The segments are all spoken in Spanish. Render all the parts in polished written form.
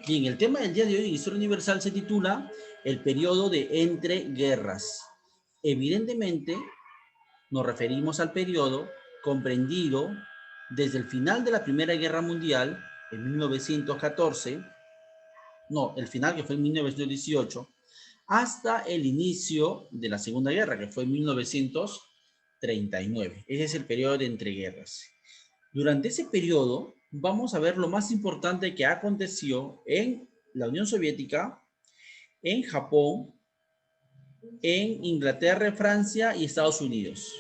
Bien, el tema del día de hoy en Historia Universal se titula El periodo de entreguerras. Evidentemente, nos referimos al periodo comprendido desde el final de la Primera Guerra Mundial, en 1914, no, el final que fue en 1918, hasta el inicio de la Segunda Guerra, que fue en 1939. Ese es el periodo de entreguerras. Durante ese periodo vamos a ver lo más importante que aconteció en la Unión Soviética, en Japón, en Inglaterra, Francia y Estados Unidos.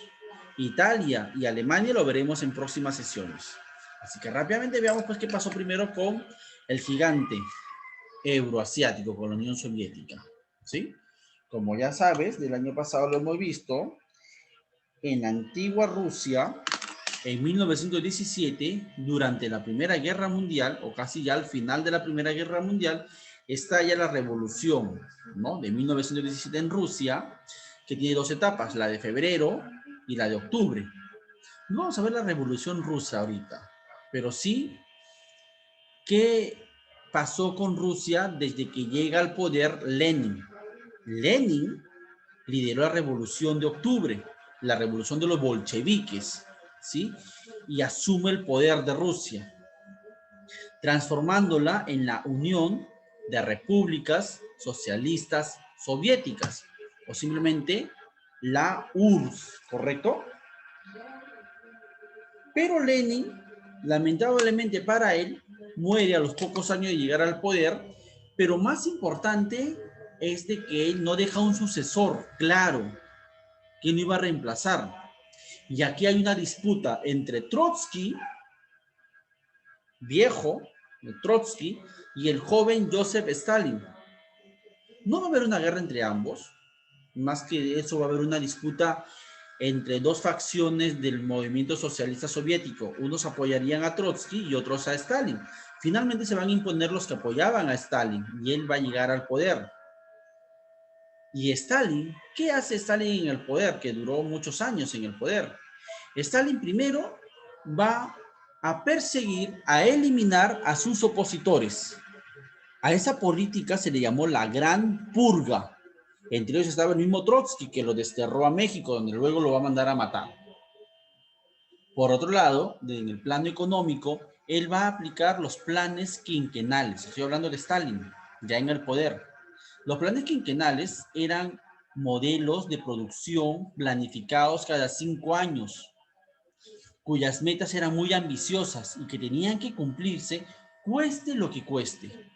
Italia y Alemania lo veremos en próximas sesiones. Así que rápidamente veamos pues qué pasó primero con el gigante euroasiático, con la Unión Soviética. ¿Sí? Como ya sabes, del año pasado lo hemos visto, en la antigua Rusia, en 1917, durante la Primera Guerra Mundial, o casi ya al final de la Primera Guerra Mundial, estalla la revolución, ¿no?, de 1917 en Rusia, que tiene dos etapas, la de febrero y la de octubre. No vamos a ver la revolución rusa ahorita, pero sí qué pasó con Rusia desde que llega al poder Lenin. Lenin lideró la revolución de octubre, la revolución de los bolcheviques, ¿sí? Y asume el poder de Rusia, transformándola en la Unión de Repúblicas Socialistas Soviéticas, o simplemente la URSS, ¿correcto? Pero Lenin, lamentablemente para él, muere a los pocos años de llegar al poder, pero más importante es de que él no deja un sucesor claro que lo iba a reemplazar. Y aquí hay una disputa entre Trotsky, viejo, Trotsky, y el joven Joseph Stalin. No va a haber una guerra entre ambos, más que eso va a haber una disputa entre dos facciones del movimiento socialista soviético. Unos apoyarían a Trotsky y otros a Stalin. Finalmente se van a imponer los que apoyaban a Stalin y él va a llegar al poder. Y Stalin, ¿qué hace Stalin en el poder? Que duró muchos años en el poder. Stalin primero va a perseguir, a eliminar a sus opositores. A esa política se le llamó la Gran Purga. Entre ellos estaba el mismo Trotsky, que lo desterró a México, donde luego lo va a mandar a matar. Por otro lado, en el plano económico, él va a aplicar los planes quinquenales. Estoy hablando de Stalin, ya en el poder. Los planes quinquenales eran modelos de producción planificados cada 5 años, cuyas metas eran muy ambiciosas y que tenían que cumplirse cueste lo que cueste.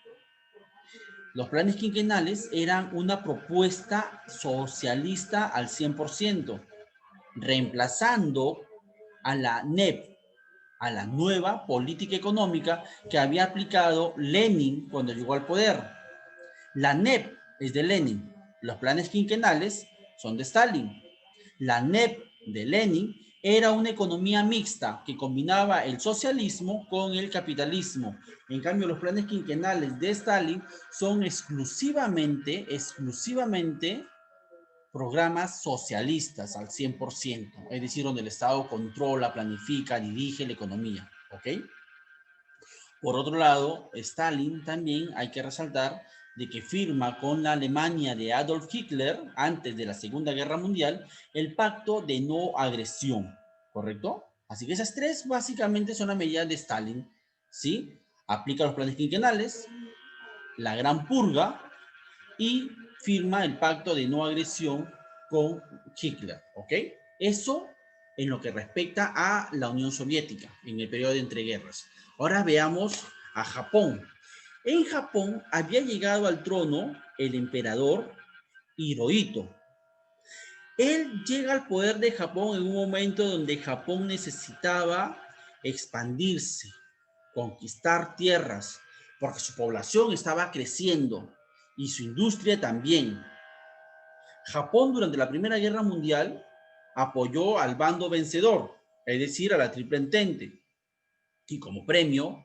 Los planes quinquenales eran una propuesta socialista al 100%, reemplazando a la NEP, a la nueva política económica que había aplicado Lenin cuando llegó al poder. La NEP es de Lenin, los planes quinquenales son de Stalin. La NEP de Lenin era una economía mixta que combinaba el socialismo con el capitalismo. En cambio, los planes quinquenales de Stalin son exclusivamente programas socialistas al 100%, es decir, donde el Estado controla, planifica, dirige la economía, ¿ok? Por otro lado, Stalin también hay que resaltar de que firma con la Alemania de Adolf Hitler, antes de la Segunda Guerra Mundial, el pacto de no agresión, ¿correcto? Así que esas tres básicamente son las medidas de Stalin, ¿sí? Aplica los planes quinquenales, la Gran Purga y firma el pacto de no agresión con Hitler, ¿ok? Eso en lo que respecta a la Unión Soviética, en el periodo de entreguerras. Ahora veamos a Japón. En Japón había llegado al trono el emperador Hirohito. Él llega al poder de Japón en un momento donde Japón necesitaba expandirse, conquistar tierras, porque su población estaba creciendo y su industria también. Japón durante la Primera Guerra Mundial apoyó al bando vencedor, es decir, a la Triple Entente, y como premio,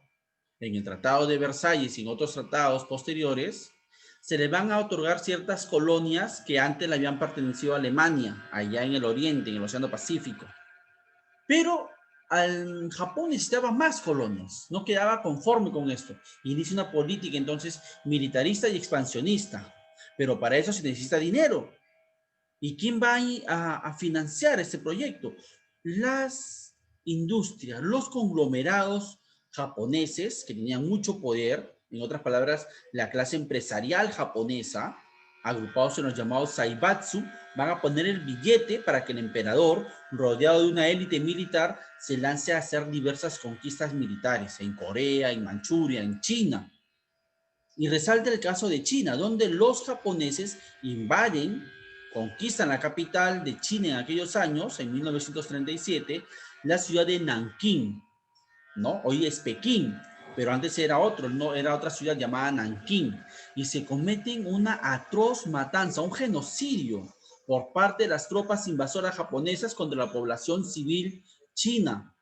en el Tratado de Versalles y en otros tratados posteriores, se le van a otorgar ciertas colonias que antes le habían pertenecido a Alemania, allá en el oriente, en el Océano Pacífico. Pero Japón necesitaba más colonias, no quedaba conforme con esto. Inicia una política entonces militarista y expansionista, pero para eso se necesita dinero. ¿Y quién va a financiar este proyecto? Las industrias, los conglomerados japoneses que tenían mucho poder, en otras palabras, la clase empresarial japonesa, agrupados en los llamados Saibatsu, van a poner el billete para que el emperador, rodeado de una élite militar, se lance a hacer diversas conquistas militares en Corea, en Manchuria, en China. Y resalta el caso de China, donde los japoneses invaden, conquistan la capital de China en aquellos años, en 1937, la ciudad de Nankín, ¿no? Hoy es Pekín, pero antes era otro, no, era otra ciudad llamada Nankín, y se cometen una atroz matanza, un genocidio por parte de las tropas invasoras japonesas contra la población civil china,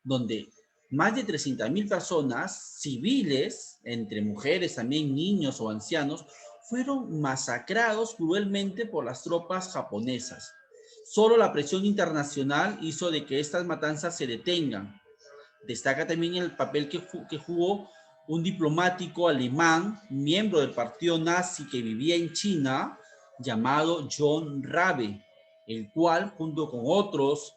donde más de 300.000 personas civiles, entre mujeres, también niños o ancianos, fueron masacrados cruelmente por las tropas japonesas. Solo la presión internacional hizo de que estas matanzas se detengan. Destaca también el papel que jugó un diplomático alemán, miembro del partido nazi que vivía en China, llamado John Rabe, el cual, junto con otros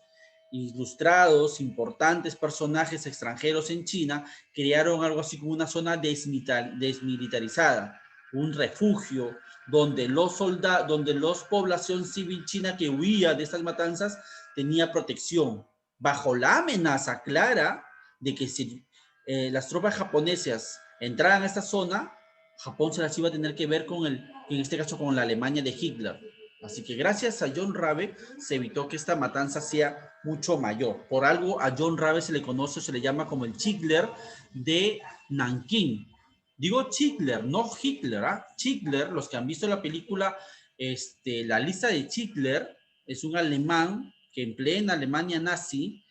ilustrados, importantes personajes extranjeros en China, crearon algo así como una zona desmilitarizada, un refugio donde los soldados, donde la población civil china que huía de estas matanzas tenía protección, bajo la amenaza clara de que si las tropas japonesas entraran a esta zona, Japón se las iba a tener que ver con en este caso con la Alemania de Hitler. Así que gracias a John Rabe se evitó que esta matanza sea mucho mayor. Por algo a John Rabe se le conoce, se le llama como el Hitler de Nankín. Digo Hitler, no Hitler, ¿ah? Hitler, los que han visto la película, la lista de Hitler, es un alemán que en plena Alemania nazi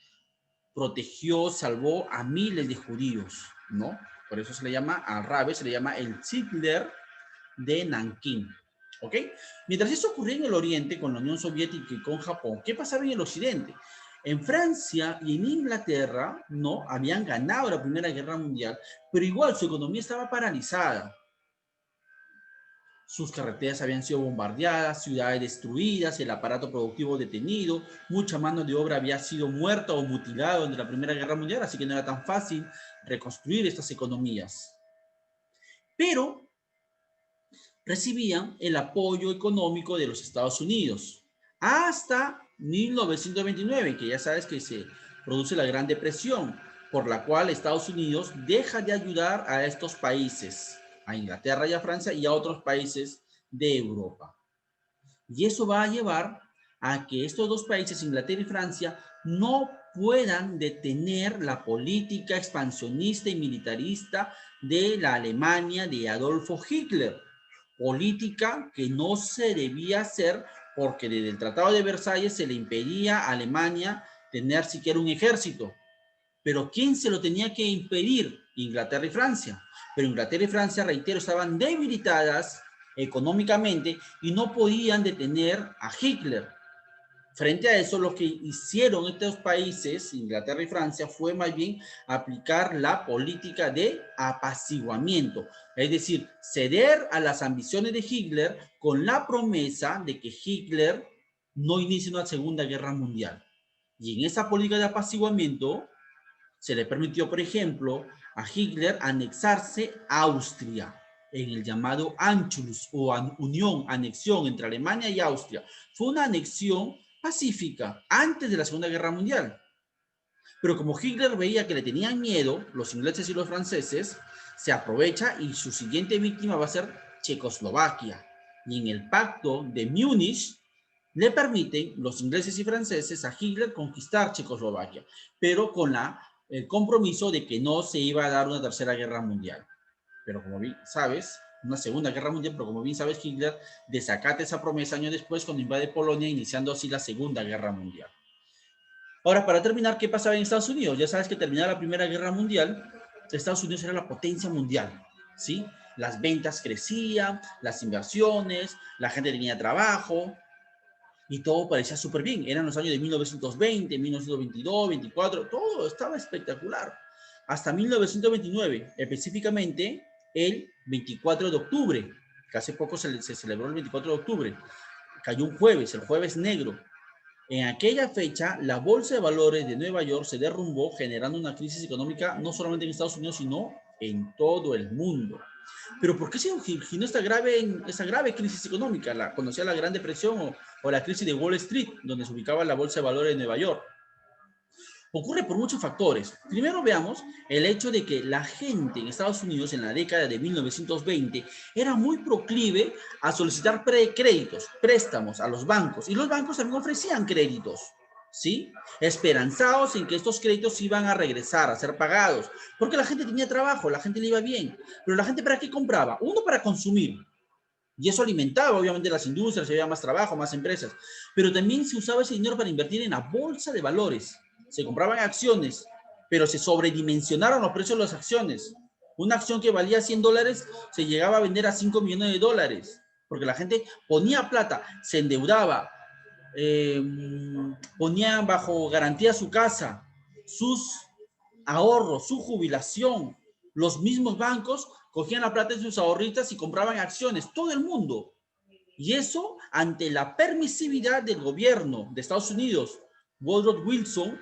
protegió, salvó a miles de judíos, ¿no? Por eso se le llama, a Rabe se le llama el Hitler de Nankín, ¿ok? Mientras eso ocurría en el Oriente con la Unión Soviética y con Japón, ¿qué pasaba en el Occidente? En Francia y en Inglaterra, ¿no? Habían ganado la Primera Guerra Mundial, pero igual su economía estaba paralizada. Sus carreteras habían sido bombardeadas, ciudades destruidas, el aparato productivo detenido, mucha mano de obra había sido muerta o mutilada durante la Primera Guerra Mundial, así que no era tan fácil reconstruir estas economías. Pero recibían el apoyo económico de los Estados Unidos hasta 1929, que ya sabes que se produce la Gran Depresión, por la cual Estados Unidos deja de ayudar a estos países, a Inglaterra y a Francia y a otros países de Europa. Y eso va a llevar a que estos dos países, Inglaterra y Francia, no puedan detener la política expansionista y militarista de la Alemania de Adolfo Hitler. Política que no se debía hacer porque desde el Tratado de Versalles se le impedía a Alemania tener siquiera un ejército. Pero ¿quién se lo tenía que impedir? Inglaterra y Francia. Pero Inglaterra y Francia, reitero, estaban debilitadas económicamente y no podían detener a Hitler. Frente a eso, lo que hicieron estos países, Inglaterra y Francia, fue más bien aplicar la política de apaciguamiento, es decir, ceder a las ambiciones de Hitler con la promesa de que Hitler no inicie una Segunda Guerra Mundial. Y en esa política de apaciguamiento se le permitió, por ejemplo, a Hitler anexarse a Austria en el llamado Anschluss o unión, anexión entre Alemania y Austria. Fue una anexión pacífica antes de la Segunda Guerra Mundial. Pero como Hitler veía que le tenían miedo los ingleses y los franceses, se aprovecha y su siguiente víctima va a ser Checoslovaquia. Y en el pacto de Múnich le permiten los ingleses y franceses a Hitler conquistar Checoslovaquia, pero con el compromiso de que no se iba a dar una tercera guerra mundial. Pero como bien sabes, una segunda guerra mundial, pero como bien sabes, Hitler desacata esa promesa años después cuando invade Polonia, iniciando así la Segunda Guerra Mundial. Ahora, para terminar, ¿qué pasaba en Estados Unidos? Ya sabes que terminada la Primera Guerra Mundial, Estados Unidos era la potencia mundial, ¿sí? Las ventas crecían, las inversiones, la gente tenía trabajo, Y todo parecía súper bien. Eran los años de 1920, 1922, 24, todo estaba espectacular. Hasta 1929, específicamente el 24 de octubre, que hace poco se celebró el 24 de octubre. Cayó un jueves, el jueves negro. En aquella fecha, la bolsa de valores de Nueva York se derrumbó, generando una crisis económica no solamente en Estados Unidos, sino en todo el mundo. Pero ¿por qué se originó esta grave crisis económica? ¿La conocía la Gran Depresión o la crisis de Wall Street, donde se ubicaba la bolsa de valores de Nueva York? Ocurre por muchos factores. Primero veamos el hecho de que la gente en Estados Unidos en la década de 1920 era muy proclive a solicitar créditos, préstamos a los bancos, y los bancos también ofrecían créditos, ¿sí? Esperanzados en que estos créditos iban a regresar, a ser pagados, porque la gente tenía trabajo, la gente le iba bien, pero la gente ¿para qué compraba? Uno, para consumir, y eso alimentaba obviamente las industrias, había más trabajo, más empresas, pero también se usaba ese dinero para invertir en la bolsa de valores. Se compraban acciones, pero se sobredimensionaron los precios de las acciones. Una acción que valía $100 se llegaba a vender a 5 millones de dólares, porque la gente ponía plata, se endeudaba, eh, ponía bajo garantía su casa, sus ahorros, su jubilación. Los mismos bancos cogían la plata de sus ahorritas y compraban acciones, todo el mundo. Y eso ante la permisividad del gobierno de Estados Unidos. Woodrow Wilson,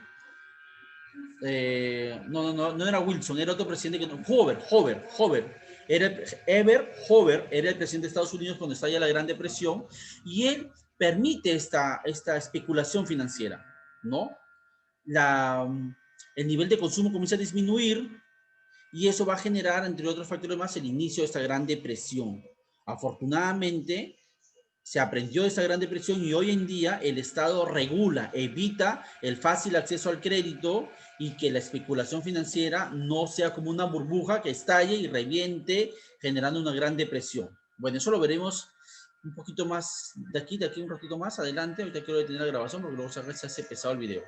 no era Wilson, era otro presidente que no, Hoover, Hoover era el presidente de Estados Unidos cuando estalla la Gran Depresión, y él permite esta especulación financiera, ¿no? El nivel de consumo comienza a disminuir, y eso va a generar, entre otros factores más, el inicio de esta Gran Depresión. Afortunadamente, se aprendió de esta Gran Depresión y hoy en día el Estado regula, evita el fácil acceso al crédito y que la especulación financiera no sea como una burbuja que estalle y reviente, generando una Gran Depresión. Bueno, eso lo veremos un poquito más de aquí un ratito más adelante. Ahorita quiero detener la grabación porque luego se hace pesado el video.